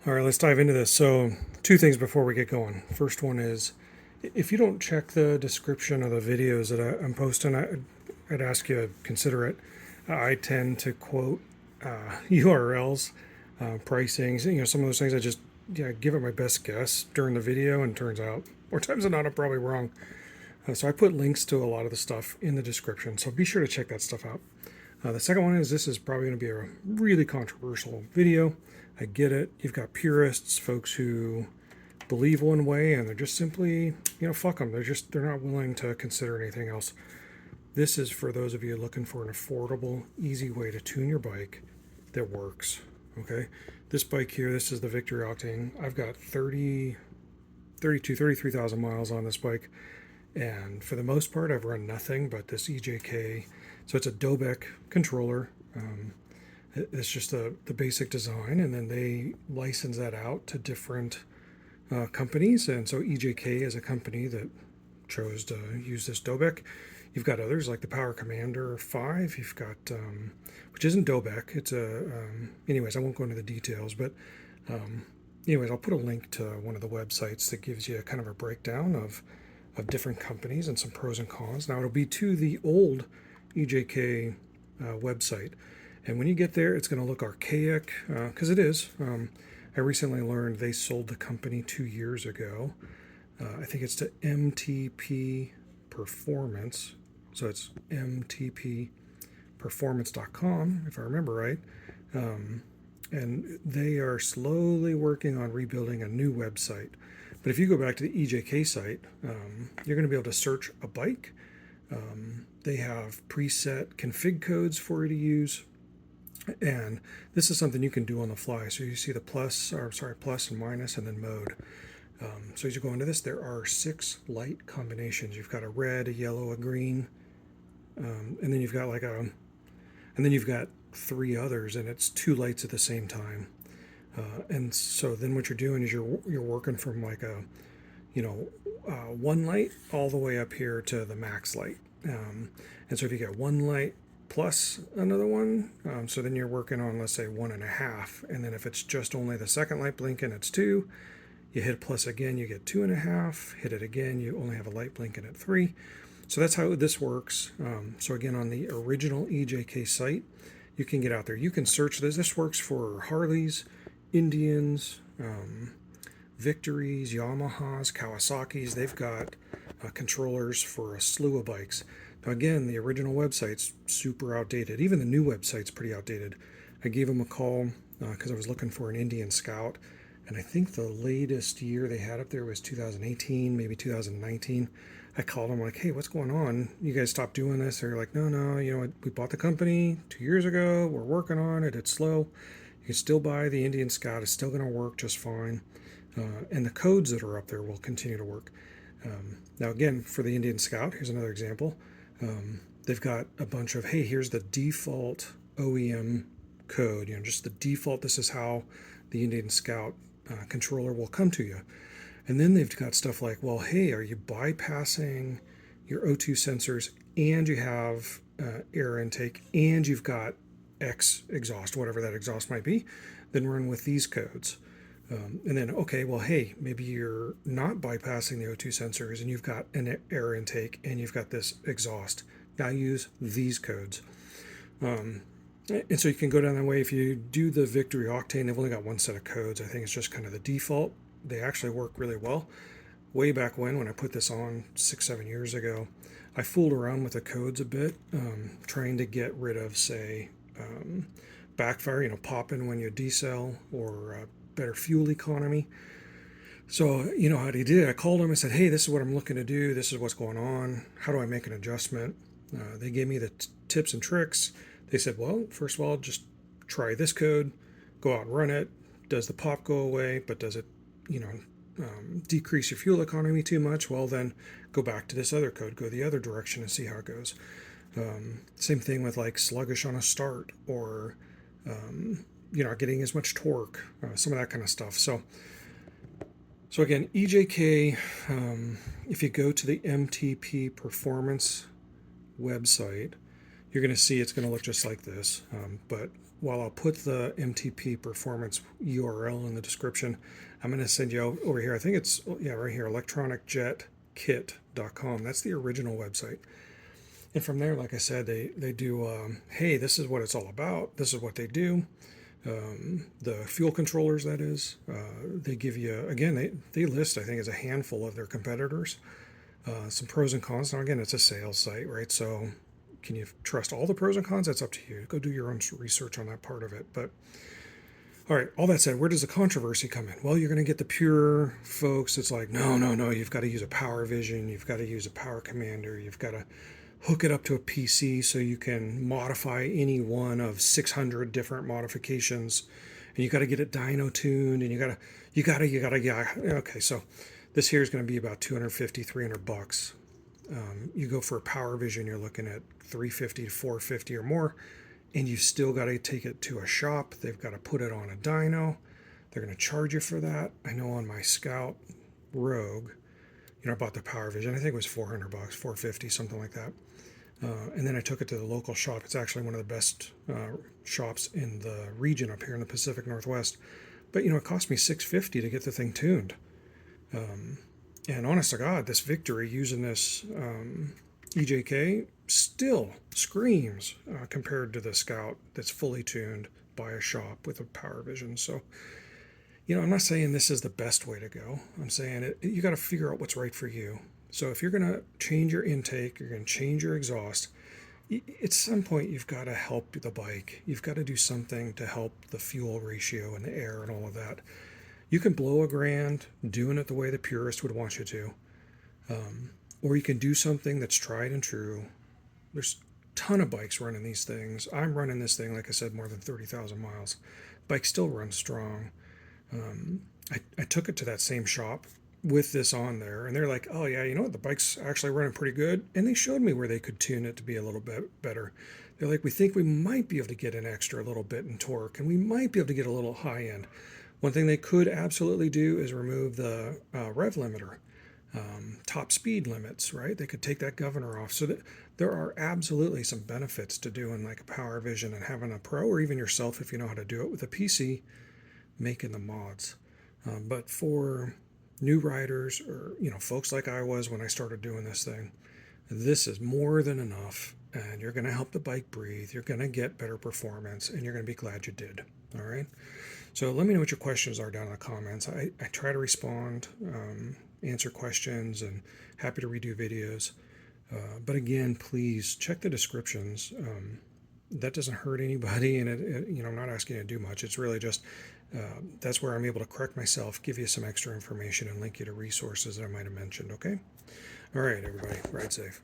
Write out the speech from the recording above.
All right, let's dive into this. So, two things before we get going. First one is if you don't check the description of the videos that I'm posting, I'd ask you to consider it. I tend to quote URLs, pricings, some of those things. I just give it my best guess during the video, and turns out more times than not, I'm probably wrong. So I put links to a lot of the stuff in the description. So be sure to check that stuff out. The second one is this is probably going to be a really controversial video. I get it. You've got purists, folks who believe one way and they're just simply, fuck them. They're not willing to consider anything else. This is for those of you looking for an affordable, easy way to tune your bike that works. Okay. This bike here, this is the Victory Octane. I've got 33,000 miles on this bike. And for the most part, I've run nothing but this EJK. So it's a Dobek controller. It's just the basic design, and then they license that out to different companies. And so EJK is a company that chose to use this Dobek. You've got others like the Power Commander 5. You've got, which isn't Dobek. It's anyways, I won't go into the details, but anyways, I'll put a link to one of the websites that gives you kind of a breakdown of different companies and some pros and cons. Now it'll be to the old EJK website, and when you get there, it's going to look archaic because it is. I recently learned they sold the company 2 years ago. I think it's to MTP Performance, so it's mtpperformance.com if I remember right. And they are slowly working on rebuilding a new website. But if you go back to the EJK site, you're going to be able to search a bike. They have preset config codes for you to use. And this is something you can do on the fly. So you see the plus and minus, and then mode. So as you go into this, there are 6 light combinations. You've got a red, a yellow, a green, and then you've got and then you've got 3 others, and it's 2 lights at the same time. And so then what you're doing is you're working from like a 1 light all the way up here to the max light. And so if you get 1 light plus another one, so then you're working on, let's say, 1.5, and then if it's just only the second light blinking, it's 2. You hit plus again, you get 2.5. Hit it again, you only have a light blinking at 3. So that's how this works. So again, on the original EJK site, you can get out there. You can search this. This works for Harleys, Indians, Victories, Yamahas, Kawasaki's. They've got controllers for a slew of bikes. Now again, the original website's super outdated. Even the new website's pretty outdated. I gave them a call because I was looking for an Indian Scout, and I think the latest year they had up there was 2018, maybe 2019. I called them like, hey, what's going on? You guys stopped doing this? They're like, no, we bought the company 2 years ago. We're working on it. It's slow. You can still buy the Indian Scout. It's still going to work just fine. And the codes that are up there will continue to work. Now, again, for the Indian Scout, here's another example. They've got a bunch of, hey, here's the default OEM code. Just the default. This is how the Indian Scout controller will come to you. And then they've got stuff like, well, hey, are you bypassing your O2 sensors, and you have air intake, and you've got X exhaust, whatever that exhaust might be, then run with these codes. And then, okay, well, hey, maybe you're not bypassing the O2 sensors and you've got an air intake and you've got this exhaust. Now use these codes. And so you can go down that way. If you do the Victory Octane, they've only got 1 set of codes. I think it's just kind of the default. They actually work really well. Way back when I put this on 6-7 years ago, I fooled around with the codes a bit, trying to get rid of, say, backfire, popping when you decel, or better fuel economy. So, how they did it, I called them and said, hey, this is what I'm looking to do. This is what's going on. How do I make an adjustment? They gave me the tips and tricks. They said, well, first of all, just try this code, go out and run it. Does the pop go away? But does it, decrease your fuel economy too much? Well, then go back to this other code, go the other direction and see how it goes. Same thing with like sluggish on a start, or not getting as much torque, some of that kind of stuff. So again, EJK, if you go to the MTP Performance website, you're going to see it's going to look just like this. But while I'll put the MTP performance URL in the description, I'm going to send you over here. I think it's, yeah, right here, electronicjetkit.com. That's the original website. And from there, like I said, they do, hey, this is what it's all about. This is what they do. The fuel controllers, that is, they give you, again, they list, I think, as a handful of their competitors. Some pros and cons. Now, again, it's a sales site, right? So can you trust all the pros and cons? That's up to you. Go do your own research on that part of it. But all right, all that said, where does the controversy come in? Well, you're going to get the pure folks. It's like, no, no, no, you've got to use a Power Vision. You've got to use a Power Commander. You've got to hook it up to a PC so you can modify any one of 600 different modifications. And you got to get it dyno-tuned, and you got to, yeah. Okay, so this here is going to be about 250, 300 bucks. You go for a Power Vision, you're looking at 350 to 450 or more, and you still got to take it to a shop. They've got to put it on a dyno. They're going to charge you for that. I know on my Scout Rogue, I bought the Power Vision. I think it was 400 bucks, 450, something like that. And then I took it to the local shop. It's actually one of the best shops in the region up here in the Pacific Northwest. But it cost me $650 to get the thing tuned. And honest to God, this Victory using this EJK still screams compared to the Scout that's fully tuned by a shop with a Power Vision. So, I'm not saying this is the best way to go. I'm saying you got to figure out what's right for you. So if you're going to change your intake, you're going to change your exhaust, at some point you've got to help the bike. You've got to do something to help the fuel ratio and the air and all of that. You can blow $1,000 doing it the way the purist would want you to. Or you can do something that's tried and true. There's a ton of bikes running these things. I'm running this thing, like I said, more than 30,000 miles. Bike still runs strong. I took it to that same shop with this on there, and they're like, oh yeah, the bike's actually running pretty good. And they showed me where they could tune it to be a little bit better. They're like, we think we might be able to get an extra little bit in torque, and we might be able to get a little high end. One thing they could absolutely do is remove the rev limiter, top speed limits, right? They could take that governor off. So that there are absolutely some benefits to doing like a Power Vision and having a pro, or even yourself, if you know how to do it with a PC, making the mods. But for new riders, or folks like I was when I started doing this thing, this is more than enough, and you're going to help the bike breathe. You're going to get better performance, and you're going to be glad you did. All right. So let me know what your questions are down in the comments. I try to respond, answer questions, and happy to redo videos. But again, please check the descriptions. That doesn't hurt anybody, and I'm not asking you to do much. It's really just that's where I'm able to correct myself, give you some extra information, and link you to resources that I might have mentioned. Okay. All right, everybody, ride safe.